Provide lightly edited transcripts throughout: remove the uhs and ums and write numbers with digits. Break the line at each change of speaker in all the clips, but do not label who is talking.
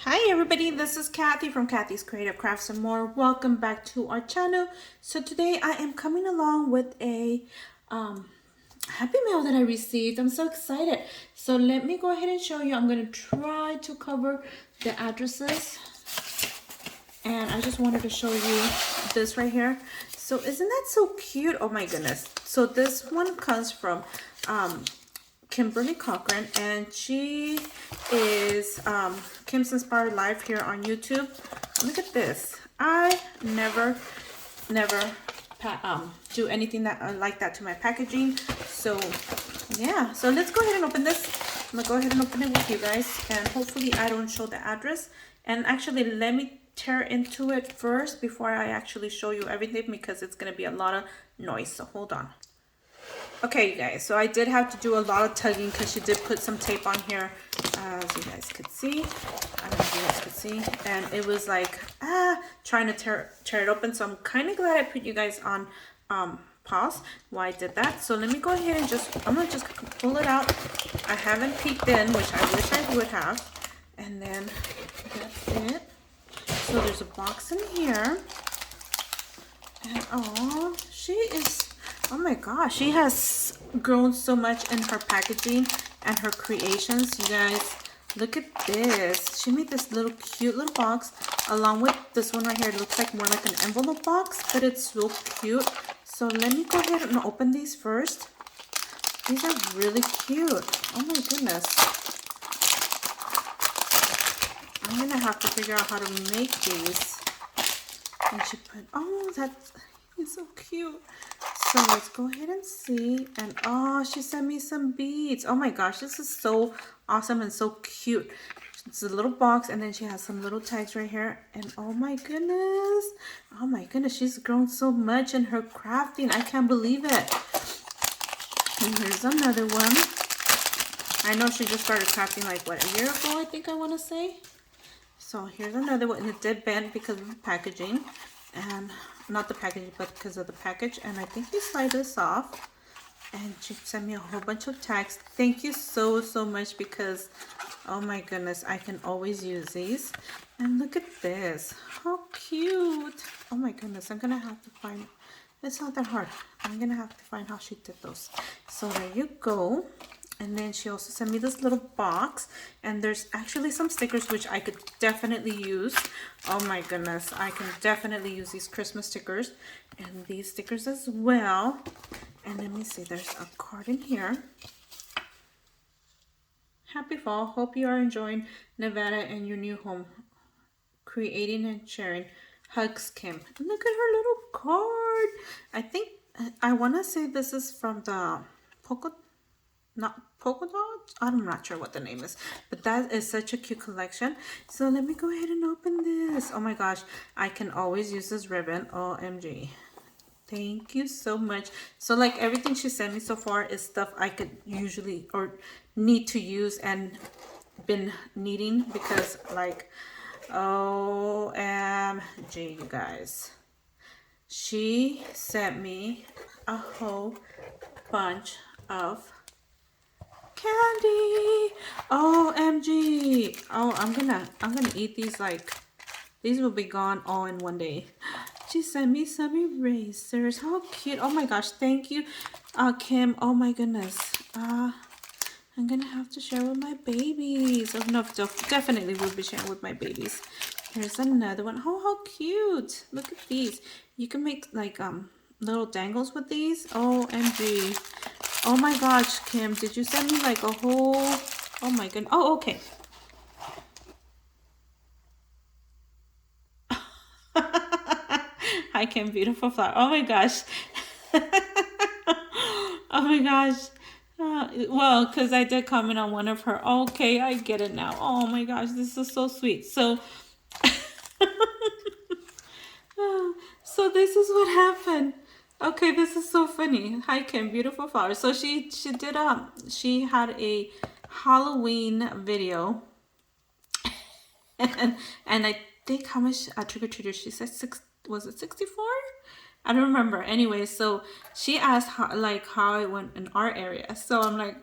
Hi everybody, this is Kathy from Kathy's Creative Crafts and More. Welcome back to our channel. So today I am coming along with a Happy Mail that I received. I'm so excited. So let me go ahead and show you. I'm going to try to cover the addresses. And I just wanted to show you this right here. So isn't that so cute? Oh my goodness. So this one comes from Kimberly Cochran, and she is Kim's Inspired Life here on YouTube. Look at this. I never do anything that like that to my packaging. So yeah, so let's go ahead and open this. I'm gonna go ahead and open it with you guys, and hopefully I don't show the address. And actually, let me tear into it first before I actually show you everything, because it's gonna be a lot of noise. So hold on. Okay, you guys, so I did have to do a lot of tugging because she did put some tape on here, as you guys could see. I don't know if you guys could see. And it was like, trying to tear it open. So I'm kind of glad I put you guys on pause while I did that. So let me go ahead and I'm going to just pull it out. I haven't peeked in, which I wish I would have. And then that's it. So there's a box in here. And oh, she is... Oh my gosh, she has grown so much in her packaging and her creations. You guys, look at this. She made this little cute little box along with this one right here. It looks like more like an envelope box, but it's so cute. So let me go ahead and open these first. These are really cute. Oh my goodness. I'm gonna have to figure out how to make these. And she put, oh, that's so cute. So let's go ahead and see. And oh, she sent me some beads. Oh my gosh, this is so awesome and so cute. It's a little box, and then she has some little tags right here. And oh my goodness, she's grown so much in her crafting. I can't believe it. And here's another one. I know she just started crafting like what, a year ago, I think I want to say. So here's another one. It did bend because of the packaging, and not the packaging, but because of the package. And I think you slide this off, and she sent me a whole bunch of tags. Thank you so much, because oh my goodness, I can always use these. And look at this, how cute. Oh my goodness, I'm gonna have to find, it's not that hard. I'm gonna have to find how she did those. So there you go. And then she also sent me this little box, and there's actually some stickers which I could definitely use. Oh my goodness, I can definitely use these Christmas stickers and these stickers as well. And let me see, there's a card in here. Happy fall, hope you are enjoying Nevada and your new home, creating and sharing. Hugs, Kim. And look at her little card. I think, I want to say this is from the polka dots. I'm not sure what the name is, but that is such a cute collection. So let me go ahead and open this. Oh my gosh, I can always use this ribbon. OMG, thank you so much. So like everything she sent me so far is stuff I could usually or need to use and been needing, because like OMG, you guys, she sent me a whole bunch of candy. OMG. Oh, I'm gonna eat these. Like, these will be gone all in one day. She sent me some erasers. How cute. Oh my gosh, thank you, Kim. Oh my goodness. I'm gonna have to share with my babies. Oh no, definitely will be sharing with my babies. Here's another one. Oh, how cute. Look at these. You can make like little dangles with these. OMG. Oh my gosh, Kim, did you send me like a whole... Oh my goodness. Oh, okay. Hi, Kim, beautiful flower. Oh my gosh. Oh my gosh. Well, because I did comment on one of her. Okay, I get it now. Oh my gosh, this is so sweet. So, so this is what happened. Okay, this is so funny. Hi, Kim, beautiful flowers. So she had a Halloween video, and I think how much trick or treaters she said, was it 64? I don't remember. Anyway, so she asked how it went in our area. So I'm like,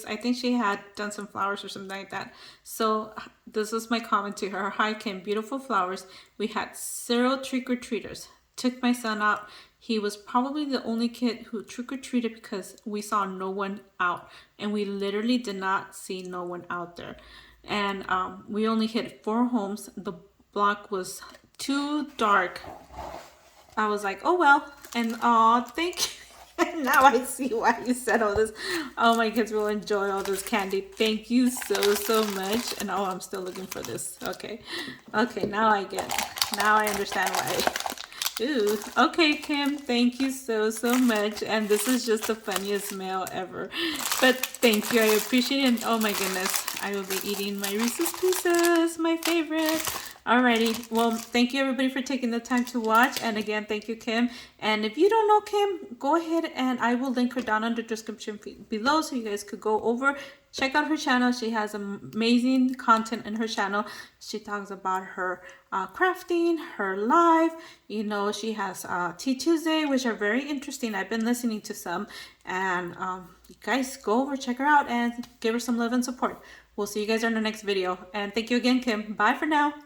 I think she had done some flowers or something like that. So this was my comment to her. Hi Kim, beautiful flowers. We had 0 trick-or-treaters. Took my son out. He was probably the only kid who trick-or-treated because we saw no one out. And we literally did not see no one out there. And we only hit 4 homes. The block was too dark. I was like, oh well. And thank you. Now I see why you said all this. Oh, my kids will enjoy all this candy. Thank you so much. And oh, I'm still looking for this. Okay. Okay, now I get it. Now I understand why. Ooh, okay, Kim, thank you so much. And this is just the funniest mail ever. But thank you, I appreciate it. And oh my goodness, I will be eating my Reese's Pieces, my favorite. Alrighty, well, thank you everybody for taking the time to watch. And again, thank you, Kim. And if you don't know Kim, go ahead and I will link her down in the description below so you guys could go over, check out her channel. She has amazing content in her channel. She talks about her crafting, her life. You know, she has Tea Tuesday, which are very interesting. I've been listening to some. And you guys go over, check her out, and give her some love and support. We'll see you guys in the next video. And thank you again, Kim. Bye for now.